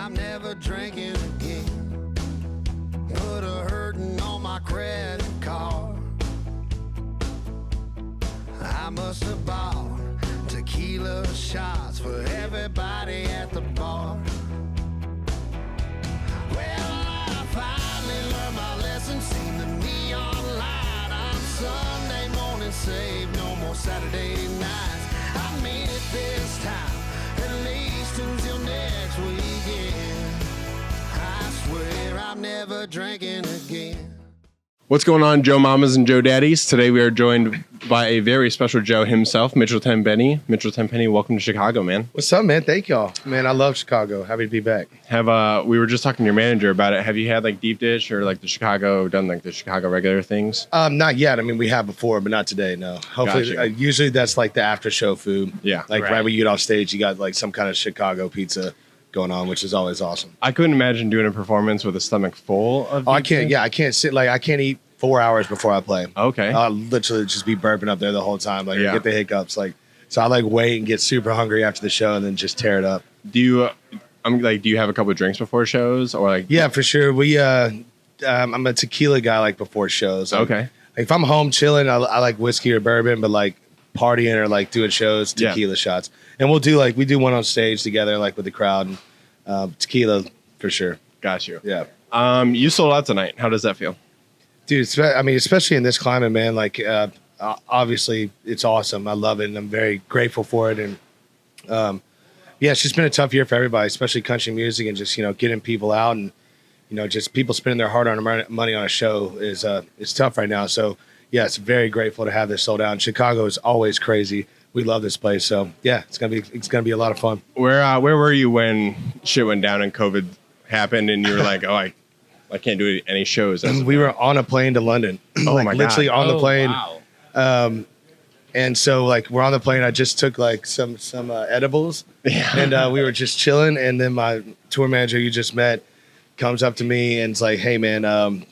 I'm never drinking again. Put a hurting on my credit card. I must have bought tequila shots for everybody at the bar. Well, I finally learned my lesson, seen the neon light on Sunday morning, saved no more Saturday nights. I mean it this time, at least until next weekend. I swear I'm never drinking again. What's going on, Joe Mamas and Joe Daddies? Today we are joined by a very special Joe himself, Mitchell Tenpenny. Mitchell Tenpenny, welcome to Chicago, man. What's up, man? Thank y'all. Man, I love Chicago. Happy to be back. We were just talking to your manager about it. Have you had like deep dish or like the Chicago regular things? Not yet. I mean, we have before, but not today. No. Hopefully, Gotcha. Usually that's like the after show food. Yeah. Like right when you get off stage, you got like some kind of Chicago pizza going on, which is always awesome. I couldn't imagine doing a performance with a stomach full of I can't. Yeah, I can't sit. Like I can't eat 4 hours before I play. Okay. I'll literally just be burping up there the whole time. Like Yeah. get the hiccups. Like so, I like wait and get super hungry after the show and then just tear it up. Do you have a couple of drinks before shows or like? Yeah, for sure. I'm a tequila guy like before shows. Okay. Like, if I'm home chilling, I like whiskey or bourbon, but like partying or like doing shows, tequila shots. And we do one on stage together, like with the crowd. And tequila for sure. Got you. Yeah. You sold out tonight. How does that feel? Dude, especially in this climate, man, like obviously it's awesome. I love it and I'm very grateful for it. And it's just been a tough year for everybody, especially country music and just, getting people out and, just people spending their hard-earned money on a show is tough right now. So, yeah, it's very grateful to have this sold out. And Chicago is always crazy. We love this place. So, yeah, it's gonna be a lot of fun. Where were you when shit went down and COVID happened and you were like, oh, I can't do any shows? We were on a plane to London. Oh my God. Literally on the plane. Wow. And so like we're on the plane. I just took like some edibles, and we were just chilling. And then my tour manager you just met comes up to me and it's like, "Hey man,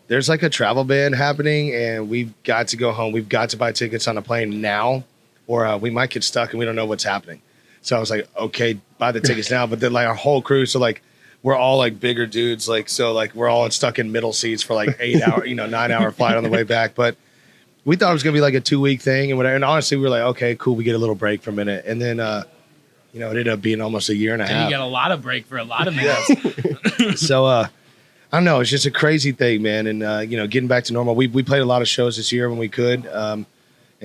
there's like a travel ban happening, and we've got to go home. We've got to buy tickets on a plane now, or we might get stuck and we don't know what's happening." So I was like, "Okay, buy the tickets now." But then like our whole crew, so like we're all like bigger dudes, like so like we're all stuck in middle seats for like 8 hour, 9-hour flight on the way back, but. We thought it was going to be like a 2-week thing and whatever. And honestly, we were like, okay, cool. We get a little break for a minute. And then, it ended up being almost a year and a half. You got a lot of break for a lot of minutes. So, I don't know. It's just a crazy thing, man. And, getting back to normal. We played a lot of shows this year when we could, and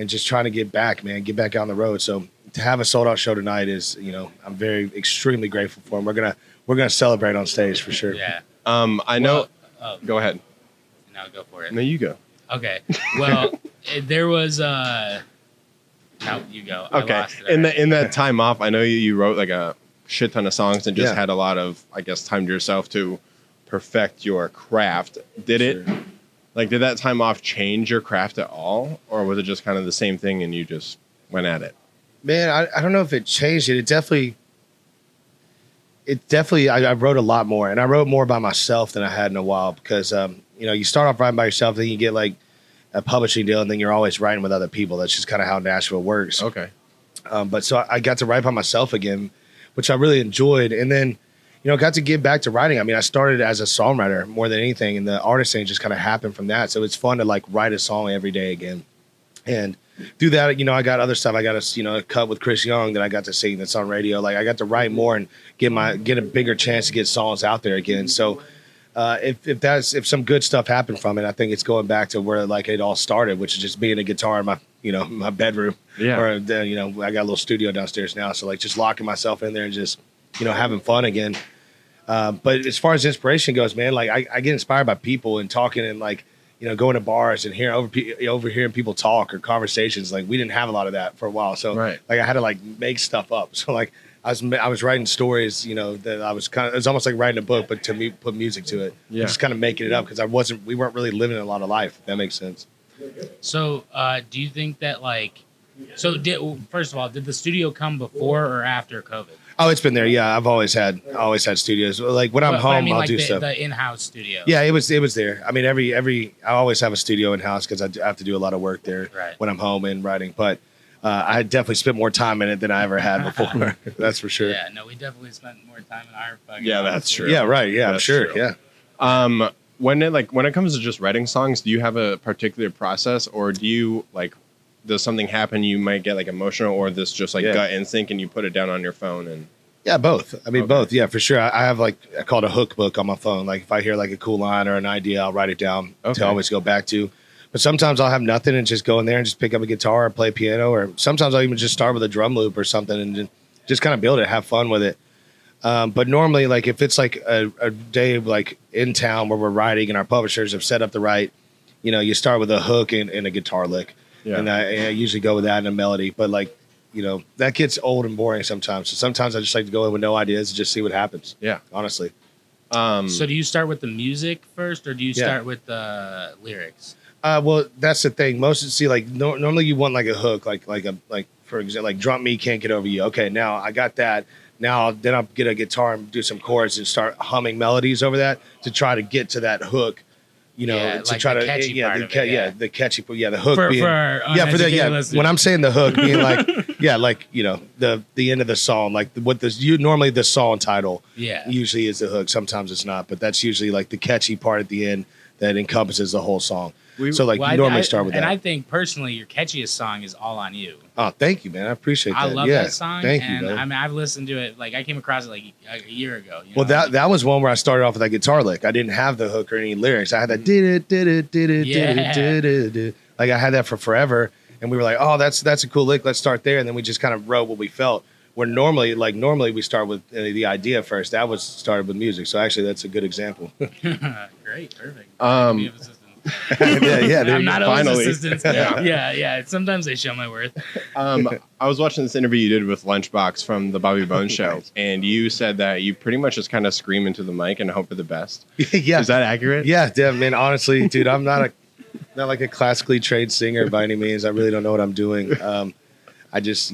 just trying to get back out on the road. So to have a sold out show tonight is, I'm very extremely grateful for them. We're going to celebrate on stage for sure. Yeah. I know. Go ahead. No, go for it. No, you go. Okay. Well, there was no, you go. I Okay. lost it In that time off, I know you wrote like a shit ton of songs and just Yeah. had a lot of, I guess, time to yourself to perfect your craft. Did that time off change your craft at all, or was it just kind of the same thing and you just went at it? Man, I don't know if it changed it. It definitely, I wrote a lot more, and I wrote more by myself than I had in a while because, you start off writing by yourself, then you get like a publishing deal, and then you're always writing with other people. That's just kind of how Nashville works. Okay. But so I got to write by myself again, which I really enjoyed. And then, got to get back to writing. I mean, I started as a songwriter more than anything, and the artist thing just kind of happened from that. So it's fun to like write a song every day again. And through that, I got other stuff. I got a cut with Chris Young that I got to sing that's on radio. Like I got to write more and get a bigger chance to get songs out there again. So if some good stuff happened from it, I think it's going back to where like it all started, which is just being a guitar in my bedroom. Yeah. Or I got a little studio downstairs now, so like just locking myself in there and just having fun again. But as far as inspiration goes, man, like I get inspired by people and talking and like going to bars and overhearing people talk or conversations. Like we didn't have a lot of that for a while, so Right. like I had to like make stuff up. So like I was writing stories, that I was it was almost like writing a book, but to me put music to it. Yeah. Just kind of making it up because we weren't really living a lot of life. If that makes sense. So, do you think that first of all, did the studio come before or after COVID? Oh, it's been there. Yeah, I've always had studios. Like when I'm But home, I mean, I'll like do stuff. the in-house studio. Yeah, it was there. I mean, I always have a studio in house because I have to do a lot of work there Right. when I'm home and writing. But I definitely spent more time in it than I ever had before. That's for sure. Yeah, no, we definitely spent more time in our fucking. Yeah, that's true. Yeah, right. Yeah, I'm That's sure. true. Yeah. When it comes to just writing songs, do you have a particular process, or do you does something happen you might get like emotional, or this just like gut instinct and you put it down on your phone? And Yeah, both. I mean, both. Yeah, for sure. I have I call it a hook book on my phone. Like if I hear like a cool line or an idea, I'll write it down to always go back to. But sometimes I'll have nothing and just go in there and just pick up a guitar or play piano, or sometimes I'll even just start with a drum loop or something and just kind of build it, have fun with it. But normally, like if it's like a day like in town where we're writing and our publishers have set up the right, you start with a hook and a guitar lick. Yeah. And I usually go with that and a melody. But that gets old and boring sometimes. So sometimes I just like to go in with no ideas and just see what happens. Yeah. Honestly. So do you start with the music first, or do you start with the lyrics? Well, that's the thing. Normally you want like a hook, like for example, like "Drunk Me Can't Get Over You." Okay, now I got that. Now then I'll get a guitar and do some chords and start humming melodies over that to try to get to that hook. To try to the catchy part. Yeah, the hook being when I'm saying the hook being the end of the song, like normally the song title usually is the hook. Sometimes it's not, but that's usually like the catchy part at the end that encompasses the whole song. You normally start with that. And I think personally, your catchiest song is "All on You." Oh, thank you, man. I appreciate that. I love that song. Thank you, and man. I mean, I've listened to it. Like I came across it like a year ago. That was one where I started off with that guitar lick. I didn't have the hook or any lyrics. I had that like I had that for forever, and we were like, oh, that's a cool lick. Let's start there, and then we just kind of wrote what we felt. Where normally we start with the idea first. That was started with music. So actually, that's a good example. Great, perfect. Yeah, I'm not always finally. assistant. Yeah. Sometimes they show my worth. I was watching this interview you did with Lunchbox from the Bobby Bones Show, and you said that you pretty much just kind of scream into the mic and hope for the best. Yeah, is that accurate? Yeah, man. Honestly, dude, I'm not like a classically trained singer by any means. I really don't know what I'm doing. I just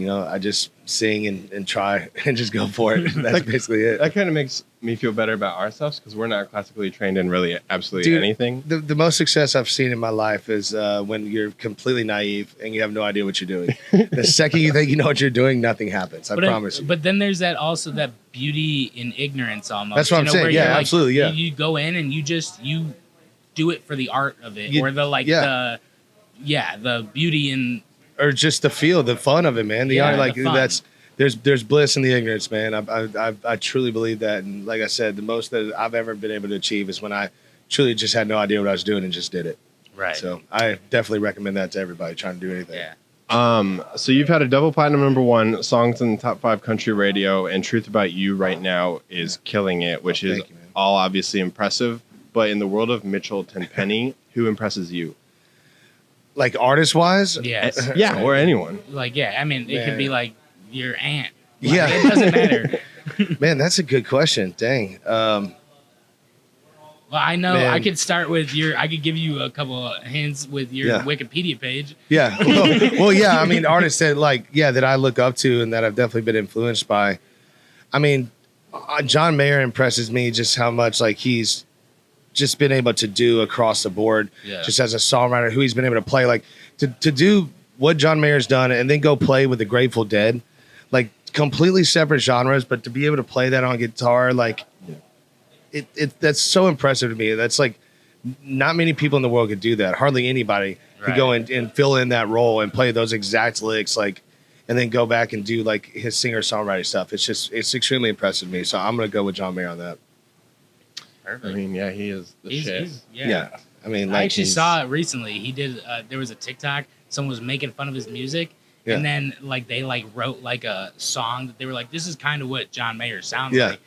sing and try and just go for it. That's basically it. That kind of makes me feel better about ourselves because we're not classically trained in really absolutely anything. The most success I've seen in my life is when you're completely naive and you have no idea what you're doing. The second you think you know what you're doing, nothing happens. I promise you. But then there's that beauty in ignorance almost. That's what I'm saying. Yeah, absolutely. Yeah. You go in and you do it for the art of it, or the beauty in. Or just the feel, the fun of it, man. There's bliss in the ignorance, man. I truly believe that, and like I said, the most that I've ever been able to achieve is when I truly just had no idea what I was doing and just did it. Right. So I definitely recommend that to everybody trying to do anything. Yeah. So you've had a double platinum #1, songs in the top 5 country radio, and "Truth About You" right now is killing it, which is all obviously impressive. But in the world of Mitchell Tenpenny, who impresses you? Like artist wise? Yes. Yeah, or anyone. I mean, it could be like your aunt. Yeah. It doesn't matter. Man, that's a good question. Dang. Well, I know I could start with I could give you a couple of hints with your Wikipedia page. Yeah. Well, yeah. I mean, artists that that I look up to and that I've definitely been influenced by. I mean, John Mayer impresses me just how much he's just been able to do across the board, just as a songwriter, who he's been able to play, to do what John Mayer's done and then go play with the Grateful Dead, completely separate genres, but to be able to play that on guitar, that's so impressive to me. That's not many people in the world could do that. Hardly anybody could go and fill in that role and play those exact licks, and then go back and do his singer-songwriter stuff. It's extremely impressive to me. So I'm going to go with John Mayer on that. Perfect. I mean, he is the shit. Yeah. I mean, I actually saw it recently. He did. There was a TikTok. Someone was making fun of his music, and then they wrote a song that they were like, "This is kind of what John Mayer sounds like,"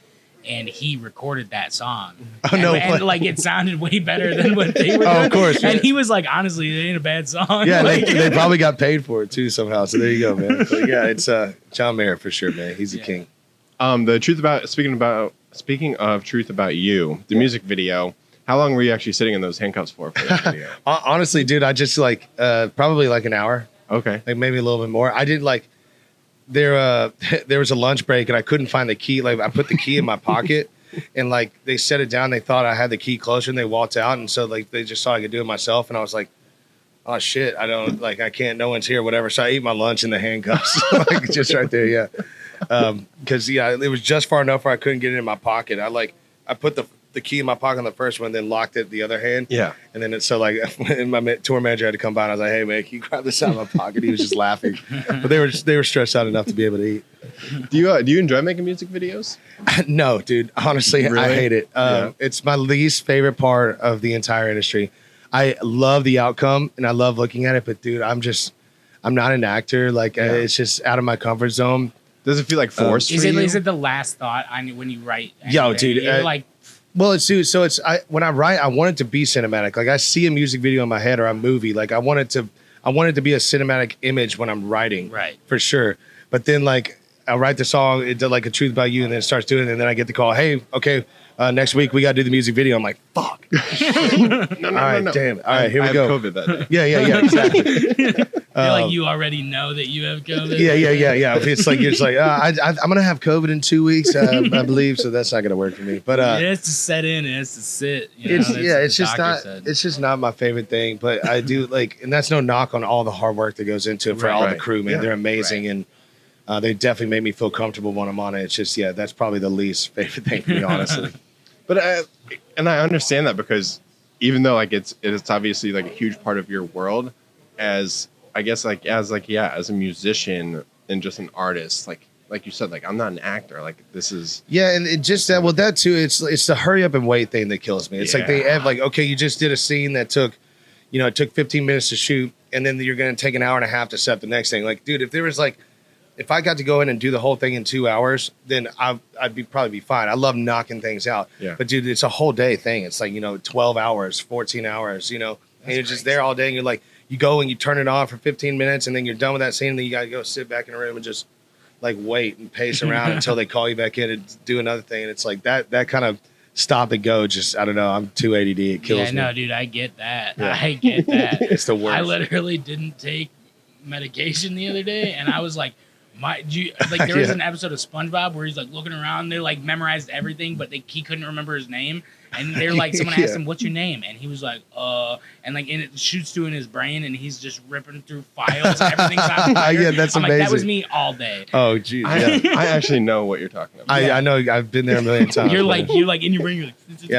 and he recorded that song. Oh no! And it sounded way better than what they were doing. Oh, of course. And he was like, "Honestly, it ain't a bad song." Yeah, they probably got paid for it too somehow. So there you go, man. But yeah, it's John Mayer for sure, man. He's the king. The truth about speaking of Truth About You, the music video, how long were you actually sitting in those handcuffs for that video? Honestly, dude, I just probably an hour. Okay. Maybe a little bit more. I did there was a lunch break and I couldn't find the key. I put the key in my pocket and they set it down. They thought I had the key closer and they walked out. And so they just saw I could do it myself. And I was like, oh shit, I can't, no one's here, whatever. So I ate my lunch in the handcuffs, like just right there, yeah. Because it was just far enough where I couldn't get it in my pocket. I put the key in my pocket on the first one, then locked it the other hand. Yeah. And then and my tour manager had to come by, and I was like, hey man, can you grab this out of my pocket? He was just laughing, but they were stressed out enough to be able to eat. Do you enjoy making music videos? No, dude. Honestly, really? I hate it. It's my least favorite part of the entire industry. I love the outcome and I love looking at it, but dude, I'm not an actor. Like it's just out of my comfort zone. Does it feel like forced? Is it the last thought when you write? Yo, dude. Well, when I write, I want it to be cinematic. Like I see a music video in my head or a movie. Like I want it to be a cinematic image when I'm writing. Right. For sure. But then like I write the song, it did like A Truth About You, and then it starts doing it, and then I get the call, hey, okay, next week we got to do the music video. I'm like, fuck. No. Damn. All right, here we go. I have COVID that day. Yeah, exactly. You're like, you already know that you have COVID. Yeah. It's like, I'm gonna have COVID in 2 weeks, I believe, so that's not gonna work for me. But it has to set in, it has to sit. It's just not my favorite thing. But I do like, and that's no knock on all the hard work that goes into it for all the crew, man. Yeah. They're amazing, and they definitely made me feel comfortable when I'm on it. It's just, that's probably the least favorite thing for me, honestly. But I understand that, because even though like it's obviously like a huge part of your world, as a musician and just an artist, like you said, like I'm not an actor. Like this is and it just that too. It's the hurry up and wait thing that kills me. It's like they have like, okay, you just did a scene that took, it took 15 minutes to shoot, and then you're gonna take an hour and a half to set the next thing. Like, dude, if I got to go in and do the whole thing in 2 hours, then I'd probably be fine. I love knocking things out. Yeah. But dude, it's a whole day thing. It's like, 12 hours, 14 hours, and you're just there all day, and you're like, you go and you turn it on for 15 minutes, and then you're done with that scene, and then you got to go sit back in a room and just like wait and pace around until they call you back in and do another thing. And it's like that kind of stop and go. Just, I don't know. I'm too ADD. It kills me. No, dude, I get that. Yeah. I get that. It's the worst. I literally didn't take medication the other day, and I was like, there was an episode of SpongeBob where he's like looking around, they like memorized everything, but he couldn't remember his name. And they're like, someone asked him, what's your name? And he was like, and it shoots through in his brain, and he's just ripping through files. Everything's on fire. Yeah, that's amazing. Like, that was me all day. Oh, geez. I actually know what you're talking about. I know. I've been there a million times. You're like in your brain, you're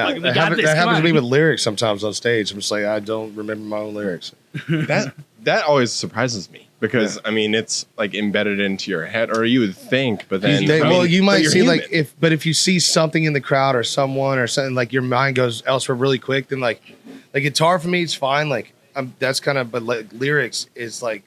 like, that happens to me with lyrics sometimes on stage. I'm just like, I don't remember my own lyrics. That always surprises me. Because I mean, it's like embedded into your head, or you would think, but then you might see human. If you see something in the crowd or someone or something, like your mind goes elsewhere really quick, then like guitar for me it's fine. Like that's kind of, but like lyrics is like,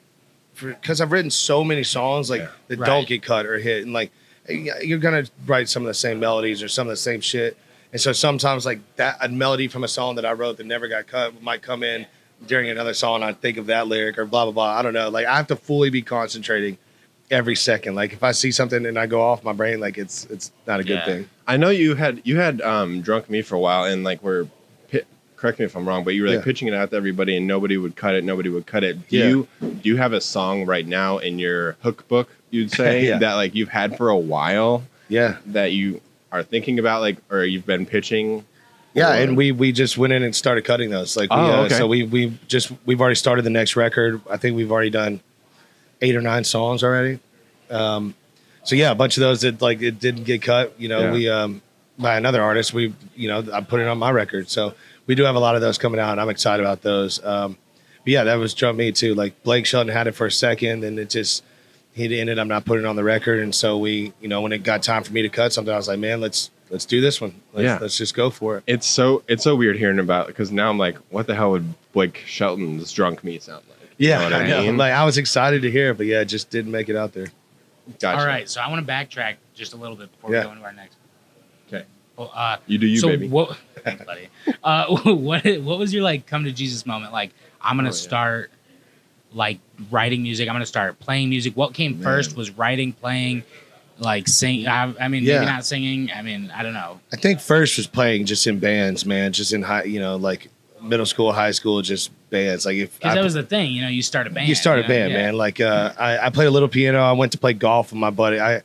because I've written so many songs that don't get cut or hit, and like you're gonna write some of the same melodies or some of the same shit, and so sometimes like a melody from a song that I wrote that never got cut might come in during another song. I think of that lyric or blah blah blah. I don't know. Like I have to fully be concentrating every second. Like if I see something and I go off my brain, like it's not a good thing. I know you had Drunk Me for a while, and like correct me if I'm wrong, but you were like pitching it out to everybody, and nobody would cut it. Do you have a song right now in your hook book, you'd say, that like you've had for a while? Yeah, that you are thinking about, like, or you've been pitching? Yeah, and we just went in and started cutting those. Like, so we've already started the next record. I think we've already done 8 or 9 songs already. So yeah, a bunch of those that like it didn't get cut. We by another artist. I put it on my record. So we do have a lot of those coming out, and I'm excited about those. But yeah, that was Drunk Me too. Like Blake Shelton had it for a second, and he ended up not putting it on the record. And so we, when it got time for me to cut something, I was like, man, let's do this one. Let's just go for it. It's so weird hearing about it, because now I'm like, what the hell would Blake Shelton's Drunk Me sound like? Yeah, you know what I mean? Like I was excited to hear it, but yeah, it just didn't make it out there. Gotcha. All right, so I want to backtrack just a little bit before we go into our next. Okay. Well, you do you, baby. Thanks, buddy. What was your like come to Jesus moment? Like I'm gonna start like writing music. I'm gonna start playing music. What came first? Was writing, playing? Like sing, I mean, maybe not singing. I mean, I don't know. I think first was playing just in bands, man. Just in high, like middle school, high school, just bands. Like because that was the thing, you start a band. You start a band, man. Like I played a little piano. I went to play golf with my buddy. I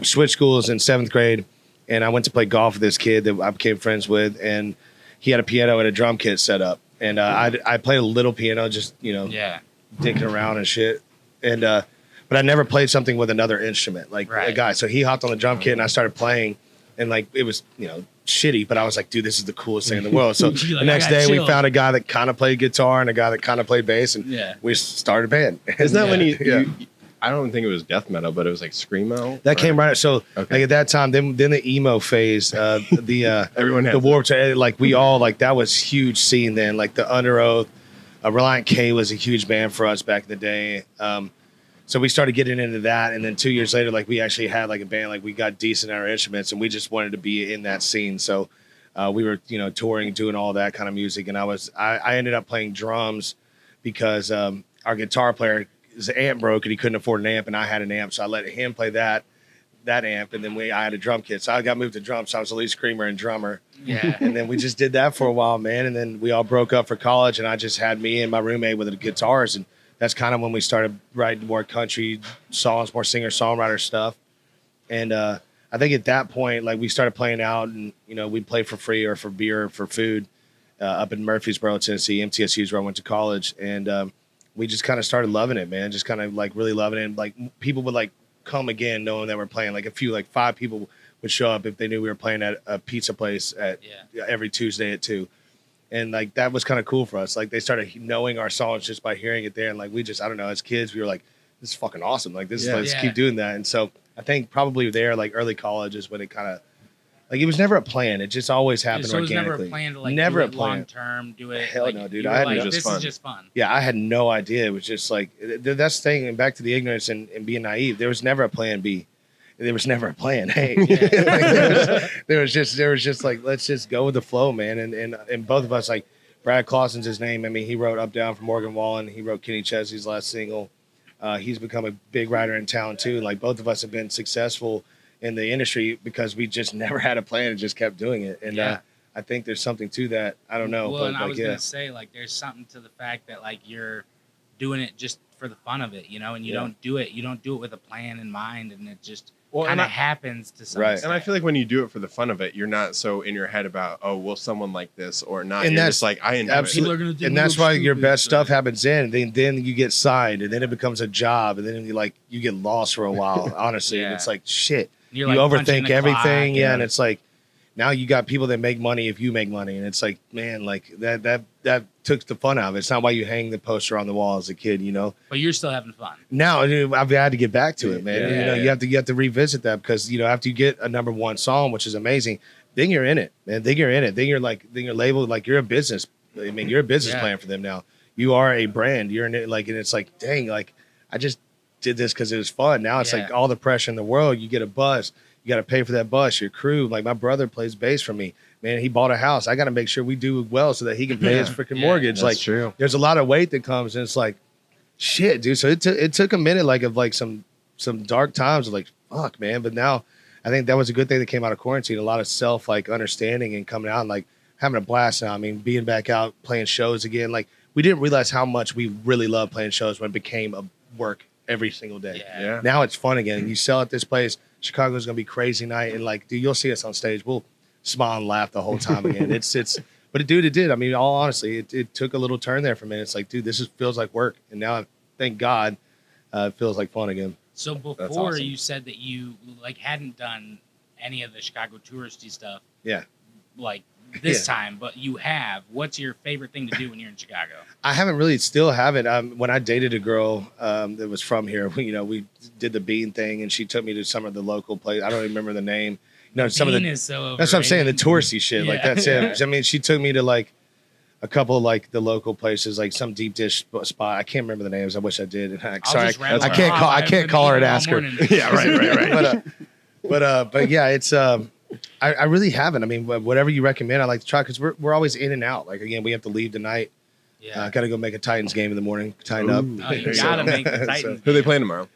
switched schools in 7th grade, and I went to play golf with this kid that I became friends with, and he had a piano and a drum kit set up. and I played a little piano, just dicking around and shit, and but I never played something with another instrument like a guy. So he hopped on the drum kit and I started playing, and like it was shitty, but I was like, dude, this is the coolest thing in the world. So the next day we found a guy that kind of played guitar and a guy that kind of played bass, and we started a band. Isn't that when you I don't think it was death metal, but it was like screamo. That came right. So like at that time, then the emo phase, everyone had the Warped, like we all like that was huge scene then. Like the Under Oath, Reliant K was a huge band for us back in the day. So we started getting into that, and then 2 years later, like we actually had like a band, like we got decent at our instruments, and we just wanted to be in that scene. So we were touring, doing all that kind of music, and I ended up playing drums because our guitar player. His amp broke and he couldn't afford an amp, and I had an amp, so I let him play that amp, and then I had a drum kit, so I got moved to drums. So I was the lead screamer and drummer, and then we just did that for a while, man. And then we all broke up for college, and I just had me and my roommate with the guitars, and that's kind of when we started writing more country songs, more singer songwriter stuff. And I think at that point, like we started playing out, and we'd play for free or for beer or for food up in Murfreesboro, Tennessee, MTSU is where I went to college, and we just kind of started loving it, man. Just kind of like really loving it. And like people would like come again knowing that we're playing. Like 5 people would show up if they knew we were playing at a pizza place at every Tuesday at 2. And like that was kind of cool for us. Like they started knowing our songs just by hearing it there. And like we just, I don't know, as kids, we were like, this is fucking awesome. Like this is let's keep doing that. And so I think probably there, like early college is when it kind of, like it was never a plan. It just always happened organically. So it was never a plan to like do it long term, do it. Hell like, no, dude. I had like, this is just fun. Yeah, I had no idea. It was just like that's the thing. And back to the ignorance and being naive. There was never a plan B. There was never a plan A. there was just like let's just go with the flow, man. And both of us, like Brad Clausen's his name. I mean, he wrote Up Down for Morgan Wallen. He wrote Kenny Chesney's last single. He's become a big writer in town too. Like both of us have been successful in the industry because we just never had a plan and just kept doing it. And I think there's something to that. I don't know. Well, but and I like, was gonna say like there's something to the fact that like you're doing it just for the fun of it, and you don't do it with a plan in mind, and it just kind of happens to some extent. And I feel like when you do it for the fun of it, you're not so in your head about, oh, will someone like this or not. And you're that's just like, I enjoy absolutely, it. People are gonna do and that's why your best stuff. stuff happens then you get signed, and then it becomes a job, and then you get lost for a while, honestly. And it's like shit. You're you like overthink everything, clock, and it's like now you got people that make money if you make money, and it's like, man, like that took the fun out of it. It's not why you hang the poster on the wall as a kid, But you're still having fun. Now I've had to get back to it, man. You have to revisit that because after you get a number one song, which is amazing, then you're in it, man. Then you're in it. Then you're labeled like you're a business. I mean, you're a business plan for them now. You are a brand. You're in it, like, and it's like, dang, like I just did this because it was fun. Now it's like all the pressure in the world. You get a bus. You got to pay for that bus, your crew. Like my brother plays bass for me. Man, he bought a house. I got to make sure we do well so that he can pay his freaking mortgage. That's like, true. There's a lot of weight that comes, and it's like, shit, dude. So it took a minute, like of like some dark times of like, fuck, man. But now, I think that was a good thing that came out of quarantine. A lot of self like understanding and coming out and like having a blast now. I mean, being back out playing shows again. Like we didn't realize how much we really love playing shows when it became a work every single day. Yeah. Now it's fun again. You sell at this place. Chicago's gonna be crazy night, and like, dude, you'll see us on stage. We'll smile and laugh the whole time again. But it did. I mean, all honestly, it took a little turn there for a minute. It's like, dude, feels like work, and now, thank God, it feels like fun again. So before you said that you like hadn't done any of the Chicago touristy stuff. Yeah. Like this time, but you have. What's your favorite thing to do when you're in Chicago? I still haven't. When I dated a girl that was from here, we did the bean thing, and she took me to some of the local places. I don't even remember the name. Some of the is so overrated. that's what I'm saying. The touristy shit, like that's it. I mean, she took me to like a couple of like the local places, like some deep dish spot. I can't remember the names. I wish I did. I can't call her and ask her. Yeah, right. But yeah, it's I really haven't. I mean, whatever you recommend, I like to try because we're always in and out. Like again, we have to leave tonight. Yeah, got to go make a Titans game in the morning. Tighten up. Oh, you gotta make the Titans. Who are they playing tomorrow?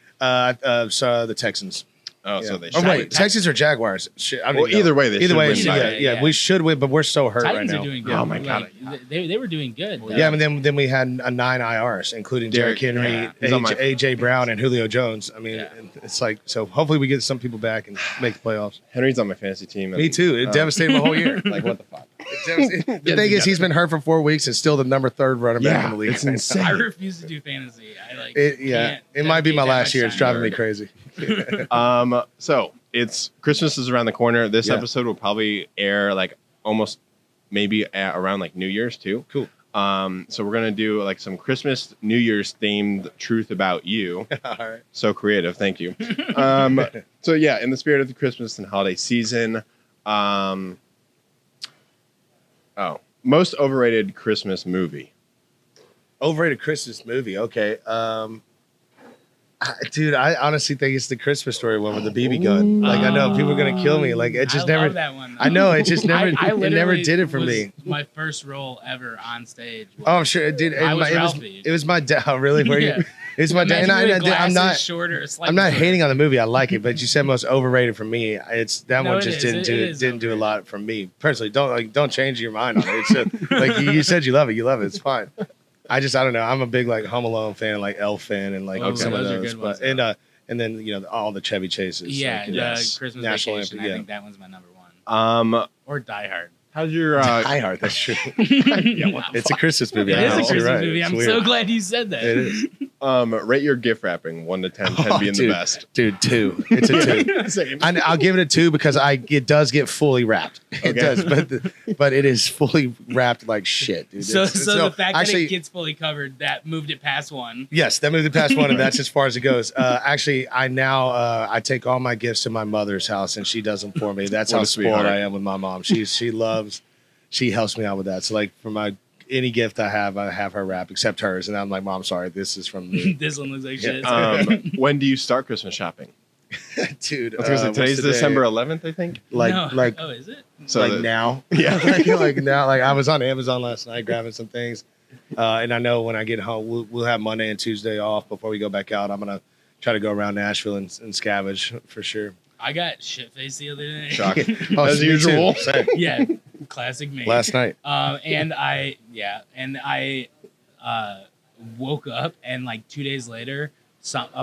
So the Texans. Oh, so they. Oh wait, Texans or Jaguars? Shit, I don't even know. Either way, yeah, we should win, but we're so hurt Titans right now. Are doing good. Oh my god, they were doing good. Though. Yeah, and then we had 9 IRs, including Derrick Henry, AJ Brown, and Julio Jones. I mean, it's like so. Hopefully, we get some people back and make the playoffs. Henry's on my fantasy team. Me too. It devastated my whole year. Like what the fuck? The thing is, he's been hurt for 4 weeks and still the number 3rd running back in the league. It's insane. I refuse to do fantasy. It might be my last year. It's driving me crazy. So it's Christmas is around the corner. This episode will probably air like almost maybe around like New Year's too. Cool. So we're gonna do like some Christmas, New Year's themed truth about you. All right. So creative, thank you. So yeah, in the spirit of the Christmas and holiday season, most overrated Christmas movie. Overrated Christmas movie. Okay. Dude, I honestly think it's the Christmas Story one with the BB gun. Like, I know people are gonna kill me. Like, it just I never. love that one, though. I know it just never. I it never did it for was me. My first role ever on stage. Oh, I'm sure it did. I was Ralphie. It was my dad. Oh, really? Were Yeah. you? It was my dad. Imagine I'm not. shorter. I'm not hating on the movie. I like it, but you said most overrated for me. It's that No, one it just is. didn't do a lot for me personally. Don't change your mind on it. It's just, like you said, you love it. You love it. It's fine. I don't know. I'm a big like Home Alone fan, like Elf fan, and like some of those are those. good ones, And then all the Chevy Chases. Yeah, like, Christmas National Vacation. Lampoon, I think that one's my number one. Or Die Hard. how's your Die Hard. That's true. It's a Christmas movie. It I is a know. Christmas You're right. movie. It's I'm weird. so glad you said that. It is. rate your gift wrapping 1 to 10, 10 being dude, the best. Dude, 2. It's a 2. I'll give it a 2 because it does get fully wrapped. It does, but it is fully wrapped like shit, dude. So the fact that actually, it gets fully covered, that moved it past 1. yes, that moved it past 1, and that's as far as it goes. Actually, I take all my gifts to my mother's house, and she does them for me. That's What how a spoiled sweetheart. I am with my mom. She helps me out with that. So like for any gift I have her wrap except hers, and I'm like, Mom, sorry, this is from me. This one looks like shit. When do you start Christmas shopping? Dude. I was gonna say, today's what's the day? December 11th, I think. Oh, is it? So like now. Yeah. like now. Like I was on Amazon last night grabbing some things, and I know when I get home, we'll have Monday and Tuesday off before we go back out. I'm gonna try to go around Nashville and scavenge for sure. I got shit faced the other day. Shock. Oh, As me usual. too. Same. Yeah, classic me. Last night. And I woke up and like 2 days later,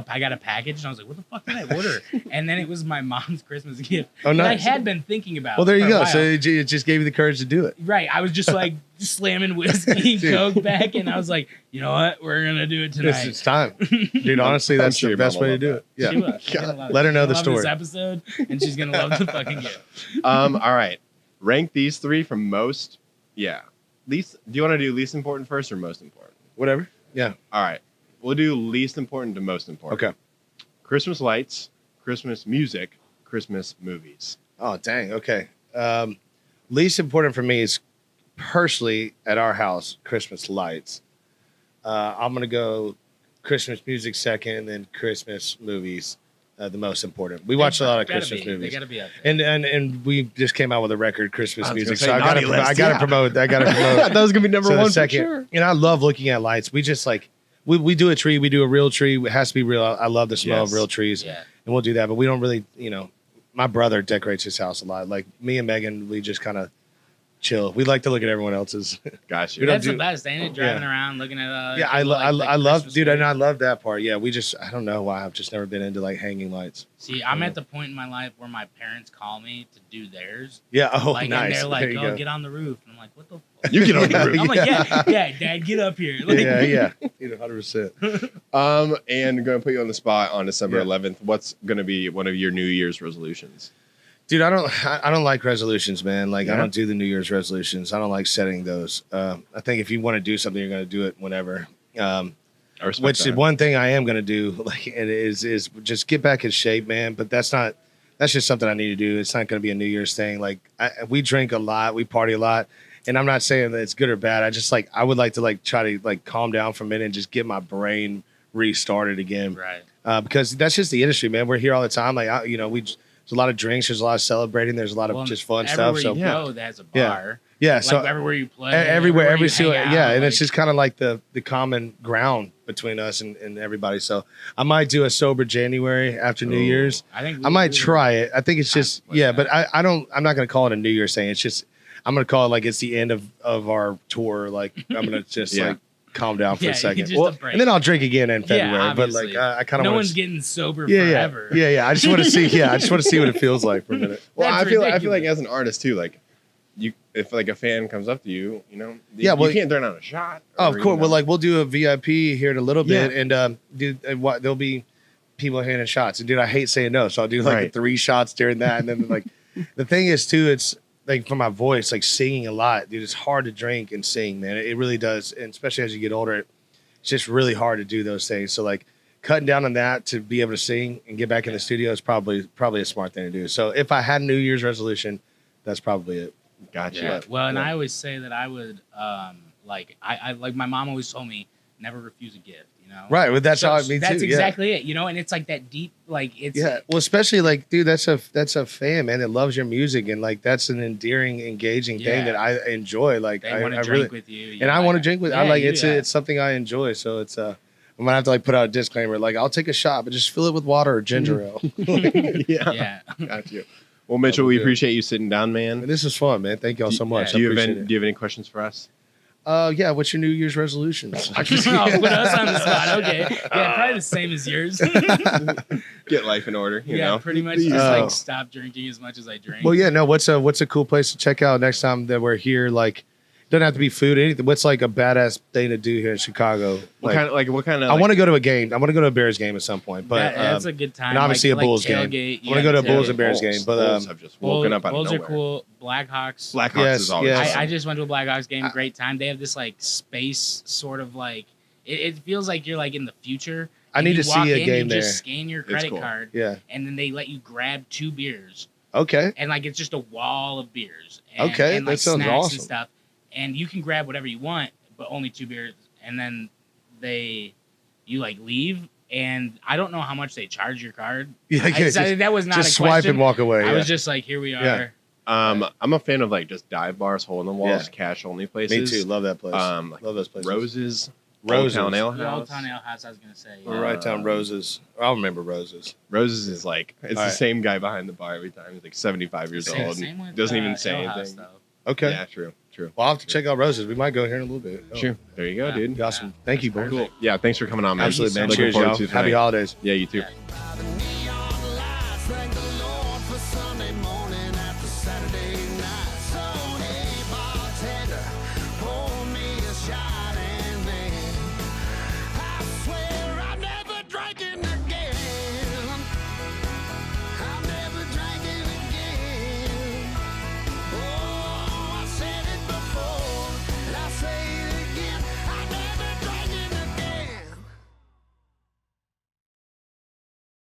I got a package and I was like, "What the fuck did I order?" And then it was my mom's Christmas gift. Oh, that I nice. had been thinking about. Well, there you for a go. while. So it just gave you the courage to do it. Right, I was just like slamming whiskey, Coke back, and I was like, you know what, we're gonna do it tonight. It's time, dude. Honestly, that's sure the your best mom way to will do love it. Yeah. She will. She's gonna love it. Let her know She'll the love story. This episode, and she's gonna love the fucking gift. All right. Rank these 3 from most. Yeah. Least. Do you want to do least important first or most important? Whatever. Yeah. All right. We'll do least important to most important. Okay. Christmas lights, Christmas music, Christmas movies. Oh, dang. Okay. Least important for me is personally at our house, Christmas lights. I'm going to go Christmas music second, and then Christmas movies the most important. We watch a lot of Christmas movies. They gotta be up there. And we just came out with a record Christmas I was music, gonna so say I naughty list, gotta yeah. promote. That was gonna be number So the 1 second, for sure. and I love looking at lights. We just like we do a tree. We do a real tree. It has to be real. I love the smell Yes. of real trees, Yeah. and we'll do that. But we don't really, my brother decorates his house a lot. Like me and Megan, we just kind of chill. We like to look at everyone else's. Gosh, We don't That's do- the best, ain't it? Driving around, looking at Yeah, I people like love, Christmas dude, tree. and I love that part. Yeah, I don't know why I've just never been into like hanging lights. See, I'm at the point in my life where my parents call me to do theirs. Yeah, oh, Like, nice. and they're like, There you "Oh, go. get on the roof." And I'm like, "What the fuck?" You get on the roof. I'm like, yeah, Dad, get up here. Like, yeah, 100%. And going to put you on the spot on December Yeah. 11th. What's going to be one of your New Year's resolutions? Dude, I don't like resolutions, man. Like I Yeah? don't do the New Year's resolutions. I don't like setting those. I think if you want to do something, you're going to do it whenever. I respect Which that. one thing I am going to do, like, it is just get back in shape, man. But that's just something I need to do. It's not going to be a New Year's thing. Like we drink a lot, we party a lot, and I'm not saying that it's good or bad. I would like to try to calm down for a minute and just get my brain restarted again. Right. Because that's just the industry, man. We're here all the time. There's a lot of drinks. There's a lot of celebrating. There's a lot of Well, just fun stuff. Everywhere So you go, there's a Yeah. bar. yeah, Like so everywhere you play, everywhere, every you single, hang out, yeah, and it's like- just kind of like the common ground between us and everybody. So I might do a sober January after New Ooh. Year's. I think I might try it. I think it's just like yeah, that. but I'm not gonna call it a New Year's thing. It's just I'm gonna call it like it's the end of our tour. Like I'm gonna just Yeah. like calm down for Yeah, a second. just a break. And then I'll drink again in February. but obviously. like I kind of No want one's getting sober yeah, forever. yeah. I just want to see. Yeah, I just want to see what it feels like for a minute. Well, That's I feel like ridiculous. as an artist too, like if like a fan comes up to you, Yeah, well, you can't turn on a shot. Oh, of or, course. Well, like we'll do a VIP here in a little bit, Yeah. and there'll be people handing shots. And dude, I hate saying no, so I'll do like Right. 3 shots during that, and then like the thing is too, it's like for my voice, like singing a lot, dude. It's hard to drink and sing, man. It really does, and especially as you get older, it's just really hard to do those things. So like cutting down on that to be able to sing and get back in the studio is probably a smart thing to do. So if I had a New Year's resolution, that's probably it. Gotcha. Yeah. Well, and I always say that I would like my mom always told me never refuse a gift. Right, well, that's So how it means that's too. exactly it. And it's like that deep, like it's Yeah, well, especially like, dude, that's a fan, man, that loves your music, and like that's an endearing, engaging thing Yeah. that I enjoy. Like, they I want to really, drink with you, and I want to drink with. I Yeah, like you- it's something I enjoy. So it's I'm gonna have to like put out a disclaimer, like I'll take a shot, but just fill it with water or ginger ale. yeah. yeah. Got you. Well, Mitchell, we appreciate you sitting down, man. And this is fun, man. Thank y'all so much. Do you I have appreciate do you have any questions for us? it. Yeah, what's your New Year's resolutions? I'll put us on the spot. Okay. Yeah, probably the same as yours. Get life in order, you yeah, know. pretty much just Oh. like stop drinking as much as I drink. Well, yeah, no. What's a cool place to check out next time that we're here? Like, doesn't have to be food, anything. What's like a badass thing to do here in Chicago? What kind of I want to go to a game. I want to go to a Bears game at some point, but that's a good time. and obviously a Bulls game. tailgate. I want to go to a Bulls and Bears Bulls. game. But Bulls have just woken up out Bulls of are nowhere. cool. Blackhawks. Blackhawks Yes, is always yes. fun. I just went to a Blackhawks game. Great time. They have this like space sort of like it feels like you're like in the future. I And need you to walk see a in, game you there. just scan your credit cool. card, yeah, and then they let you grab 2 beers, okay. and like it's just a wall of beers. And, Okay, and, that like, sounds snacks awesome. And stuff, and you can grab whatever you want, but only 2 beers, and then you like leave. And I don't know how much they charge your card. Yeah, That was not just a swipe question. and walk away. I yeah. was just like, here we are. Yeah. I'm a fan of like just dive bars, hole in the walls, Yeah. cash only Me places. too. Love that place. Like Love those places. Roses, Roses. Old Town Ale The Old House. Town Ale House, I was gonna say. We're right down Roses. I'll remember Roses. Roses is like it's All the right. same guy behind the bar every time. He's like 75 years Same, old. same and with, doesn't even say Ale House, anything. though. Okay. Yeah, true. Well, I'll have to check out Roses. We might go here in a little bit. Oh. Sure. There you go, Yeah. dude. Awesome. Thank you, boys. Cool. Yeah, thanks for coming on, man. Absolutely, man. Looking Cheers, forward y'all. to it Happy tonight. holidays. Yeah, you too. Yeah.